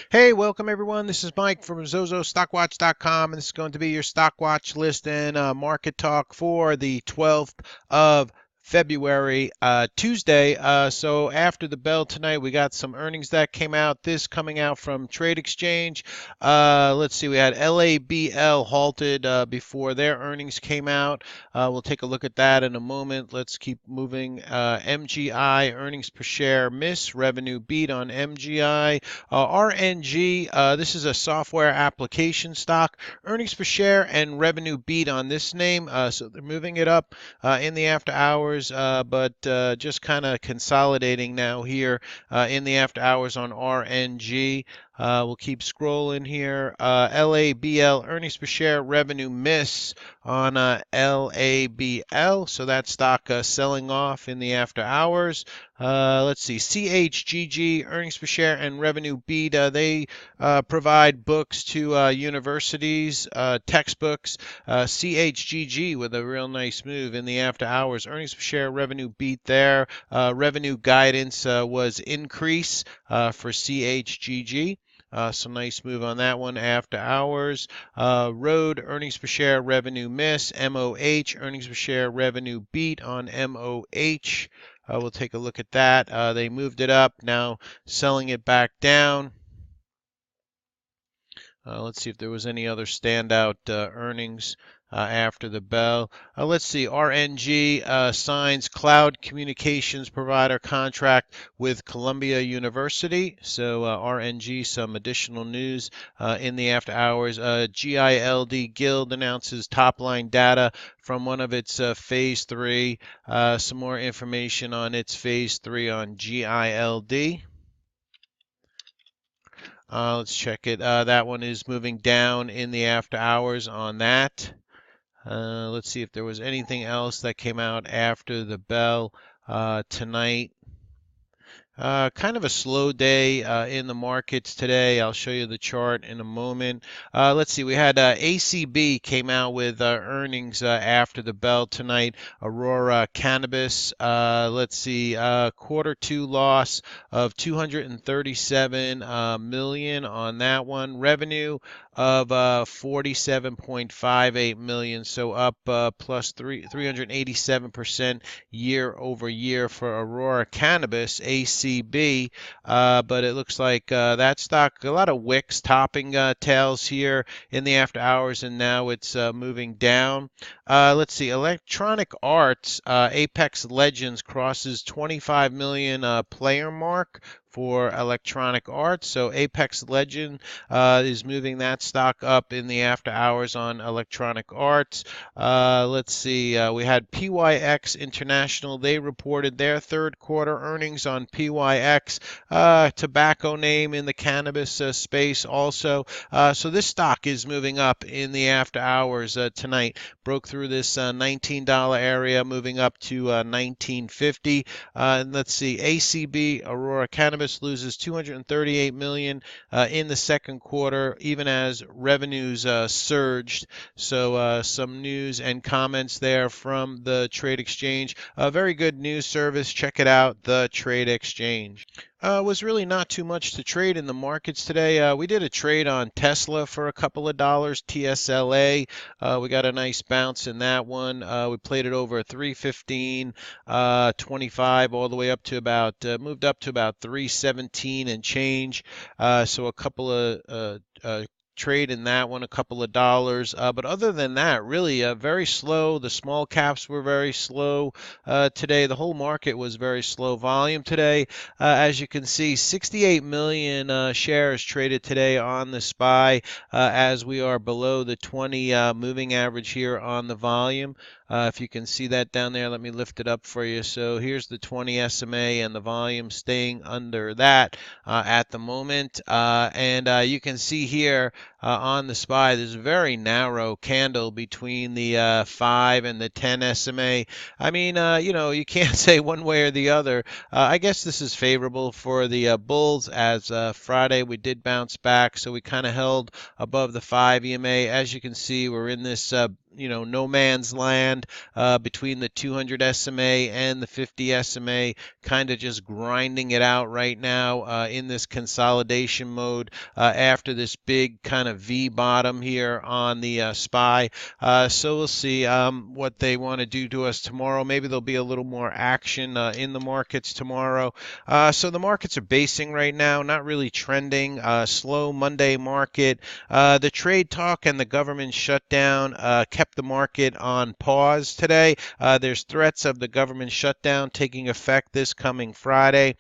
Hey, welcome everyone. This is Mike from zozostockwatch.com, and this is going to be your stock watch list and market talk for the 12th of February, Tuesday. So after the bell tonight, we got some earnings that came out. This coming out from Trade Exchange. Let's see, we had LABL halted before their earnings came out. We'll take a look at that in a moment. Let's keep moving. MGI earnings per share miss, revenue beat on MGI. RNG, this is a software application stock. Earnings per share and revenue beat on this name, so they're moving it up in the after hours, but just kind of consolidating now here in the after hours on RNG. We'll keep scrolling here. LABL earnings per share revenue miss on LABL, so that stock selling off in the after hours. Let's see, CHGG earnings per share and revenue beat. They provide books to universities, textbooks. CHGG with a real nice move in the after hours. Earnings per share revenue beat there. Revenue guidance was increase for CHGG. Some nice move on that one after hours. Road earnings per share revenue miss. MOH earnings per share revenue beat on MOH. We'll take a look at that. They moved it up, now selling it back down. Let's see if there was any other standout earnings after the bell. Let's see. RNG signs cloud communications provider contract with Columbia University. So RNG, some additional news in the after hours. GILD Guild announces top line data from one of its phase 3. Some more information on its phase 3 on GILD. Let's check it. That one is moving down in the after hours on that. Let's see if there was anything else that came out after the bell tonight. Kind of a slow day in the markets today. I'll show you the chart in a moment. Let's see. We had ACB came out with earnings after the bell tonight. Aurora Cannabis. Let's see. Quarter 2 loss of 237 million on that one. Revenue of 47.58 million, so up plus 387% year over year for Aurora Cannabis, ACB. But it looks like that stock, a lot of wicks topping tails here in the after hours, and now it's moving down. Let's see, Electronic Arts, Apex Legends crosses 25 million player mark for Electronic Arts. So Apex Legend is moving that stock up in the after hours on Electronic Arts. Let's see, we had PYX International. They reported their third quarter earnings on PYX, tobacco name in the cannabis space also. So this stock is moving up in the after hours tonight. Broke through this $19 area, moving up to $19.50. And let's see, ACB, Aurora Cannabis, loses 238 million in the second quarter, even as revenues surged. So some news and comments there from the Trade Exchange. A very good news service. Check it out, the Trade Exchange. Was really not too much to trade in the markets today. We did a trade on Tesla for a couple of dollars, TSLA. We got a nice bounce in that one. We played it over 315, 25, all the way up to about, moved up to about 317 and change. So a couple of trade in that one, a couple of dollars. But other than that, really very slow. The small caps were very slow today. The whole market was very slow volume today. As you can see, 68 million shares traded today on the SPY as we are below the 20 moving average here on the volume. If you can see that down there, let me lift it up for you. So here's the 20 SMA and the volume staying under that at the moment. And you can see here on the SPY. There's a very narrow candle between the 5 and the 10 SMA. I mean, you can't say one way or the other. I guess this is favorable for the bulls, as Friday we did bounce back, so we kind of held above the 5 EMA. As you can see, we're in this no man's land between the 200 SMA and the 50 SMA, kind of just grinding it out right now in this consolidation mode after this big kind of V bottom here on the SPY. So we'll see what they want to do to us tomorrow. Maybe there'll be a little more action in the markets tomorrow. So the markets are basing right now, not really trending. Slow Monday market. The trade talk and the government shutdown kept the market on pause today. There's threats of the government shutdown taking effect this coming Friday.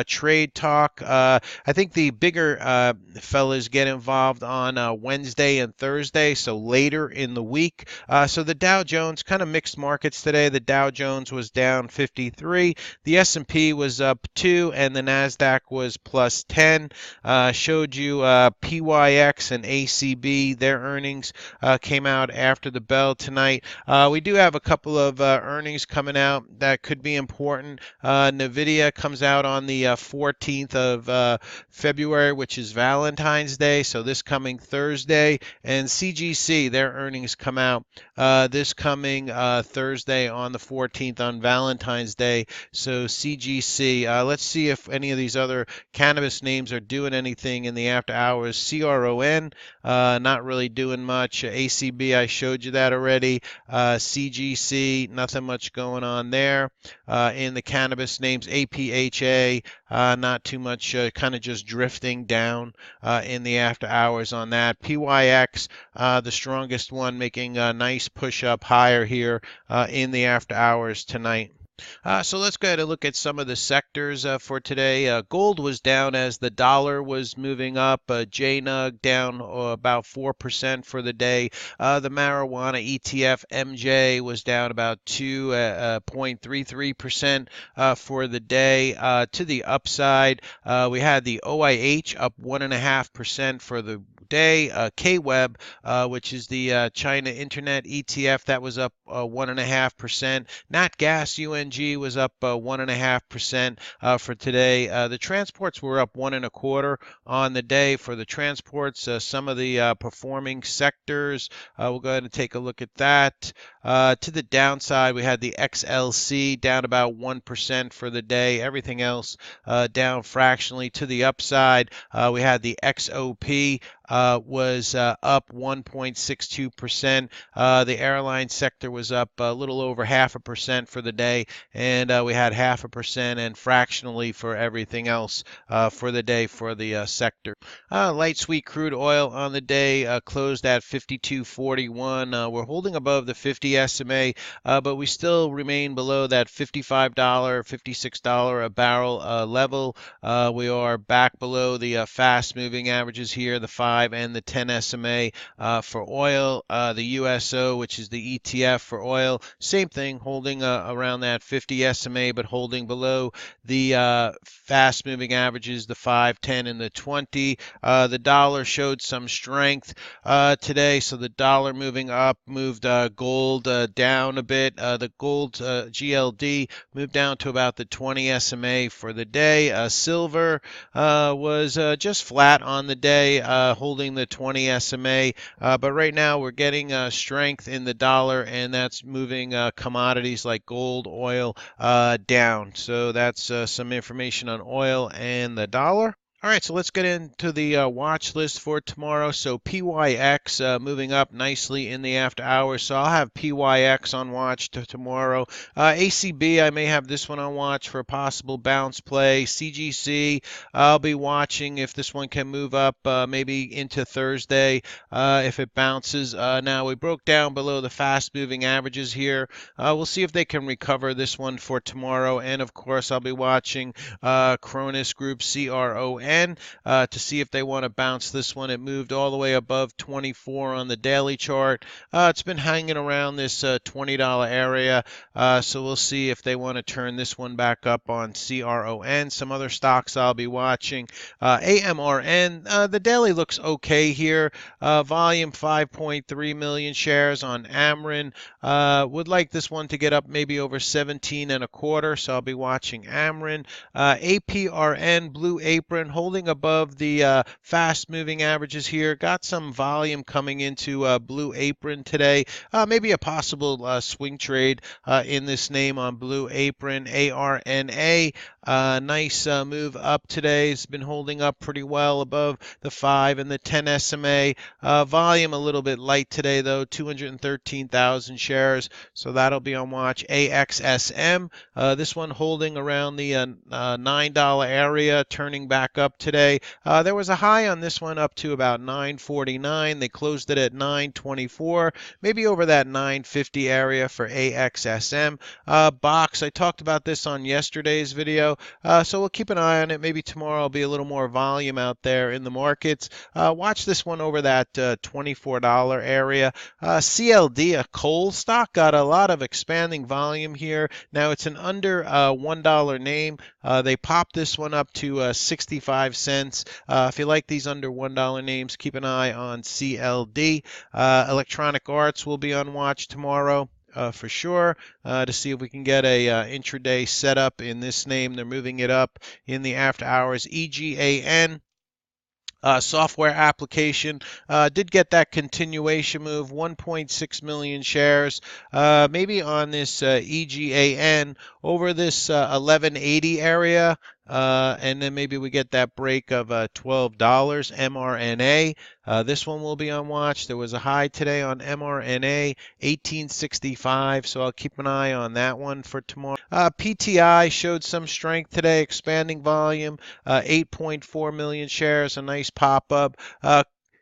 Trade talk. I think the bigger fellas get involved on Wednesday and Thursday, so later in the week. So the Dow Jones, kind of mixed markets today. The Dow Jones was down 53. The S&P was up 2, and the Nasdaq was plus 10. Showed you PYX and ACB. Their earnings came out after the bell tonight. We do have a couple of earnings coming out that could be important. NVIDIA comes out on the 14th of February, which is Valentine's Day, so this coming Thursday. And CGC, their earnings come out this coming Thursday on the 14th on Valentine's Day. So CGC, let's see if any of these other cannabis names are doing anything in the after hours. CRON, not really doing much. ACB, I showed you that already. CGC, nothing much going on there. In the cannabis names, APHA, not too much, kind of just drifting down in the after hours on that. PYX, the strongest one, making a nice push up higher here in the after hours tonight. So let's go ahead and look at some of the sectors for today. Gold was down as the dollar was moving up. JNUG down about 4% for the day. The marijuana ETF MJ was down about 2.33% for the day. To the upside, we had the OIH up 1.5% for the day. KWEB, which is the China Internet ETF, that was up 1.5%. Nat Gas UNG was up 1.5% for today. The transports were up 1.25% on the day for the transports. Some of the performing sectors, we'll go ahead and take a look at that. To the downside, we had the XLC down about 1% for the day. Everything else down fractionally. To the upside, we had the XOP was up 1.62%. The airline sector was up a little over 0.5% for the day, and we had 0.5% and fractionally for everything else for the day for the sector. Light sweet crude oil on the day closed at 52.41. We're holding above the 50 SMA, but we still remain below that $55, $56 a barrel level. We are back below the fast-moving averages here, the 5 and the 10 SMA for oil. The USO, which is the ETF for oil, same thing, holding around that 50 SMA, but holding below the fast-moving averages, the 5, 10, and the 20. The dollar showed some strength today, so the dollar moving up moved gold down a bit. The gold GLD moved down to about the 20 SMA for the day. Silver was just flat on the day, holding the 20 SMA, but right now we're getting strength in the dollar, and that's moving commodities like gold, oil down. So that's some information on oil and the dollar. All right, so let's get into the watch list for tomorrow. So PYX moving up nicely in the after hours. So I'll have PYX on watch tomorrow. ACB, I may have this one on watch for a possible bounce play. CGC, I'll be watching if this one can move up maybe into Thursday if it bounces. Now we broke down below the fast moving averages here. We'll see if they can recover this one for tomorrow. And of course, I'll be watching Cronus Group, CRON. N to see if they want to bounce this one. It moved all the way above 24 on the daily chart. It's been hanging around this $20 area, so we'll see if they want to turn this one back up on CRON. Some other stocks I'll be watching. AMRN, the daily looks okay here. Volume 5.3 million shares on Amrin. Would like this one to get up maybe over 17 and a quarter, so I'll be watching Amrin. APRN, Blue Apron, holding above the fast moving averages here. Got some volume coming into Blue Apron today. Maybe a possible swing trade in this name on Blue Apron. ARNA, nice move up today. It's been holding up pretty well above the 5 and the 10 SMA. Volume a little bit light today, though, 213,000 shares, so that'll be on watch. AXSM, this one holding around the $9 area, turning back up today. There was a high on this one up to about $9.49. They closed it at $9.24, maybe over that $9.50 area for AXSM. Box, I talked about this on yesterday's video, so we'll keep an eye on it. Maybe tomorrow will be a little more volume out there in the markets. Watch this one over that $24 area. CLD, a coal stock, got a lot of expanding volume here. Now it's an under $1 name. They popped this one up to 65 cents. If you like these under $1 names, keep an eye on CLD. Electronic Arts will be on watch tomorrow. For sure, to see if we can get a intraday setup in this name. They're moving it up in the after hours. EGAN, software application, did get that continuation move, 1.6 million shares, maybe on this EGAN over this 1180 area. And then maybe we get that break of $12. MRNA, this one will be on watch. There was a high today on MRNA, 1865, so I'll keep an eye on that one for tomorrow. PTI showed some strength today, expanding volume, 8.4 million shares, a nice pop-up.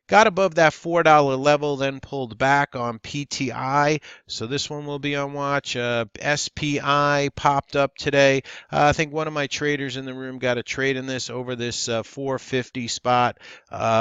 Got above that $4 level, then pulled back on PTI. So this one will be on watch. SPI popped up today. I think one of my traders in the room got a trade in this over this 450 spot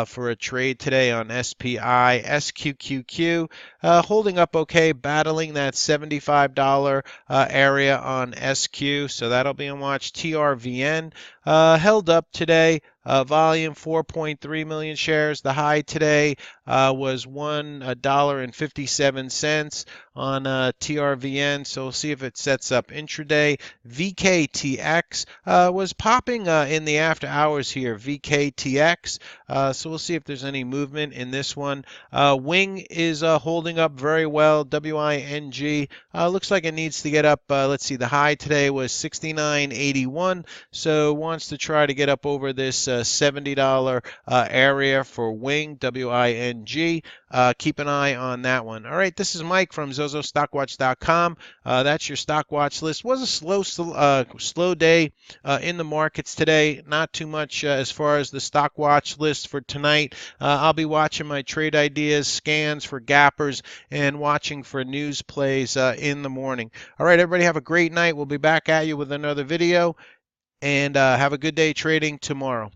for a trade today on SPI. SQQQ holding up okay, battling that $75 area on SQ. So that'll be on watch. TRVN held up today. Volume 4.3 million shares. The high today was $1.57 on TRVN. So we'll see if it sets up intraday. VKTX was popping in the after hours here. VKTX. So we'll see if there's any movement in this one. Wing is holding up very well. WING. Looks like it needs to get up. Let's see. The high today was 69.81. So wants to try to get up over this $70 area for Wing, WING. Keep an eye on that one. All right, this is Mike from zozostockwatch.com. That's your stock watch list. Was a slow day in the markets today. Not too much as far as the stock watch list for tonight. I'll be watching my trade ideas, scans for gappers, and watching for news plays in the morning. All right, everybody have a great night. We'll be back at you with another video, and have a good day trading tomorrow.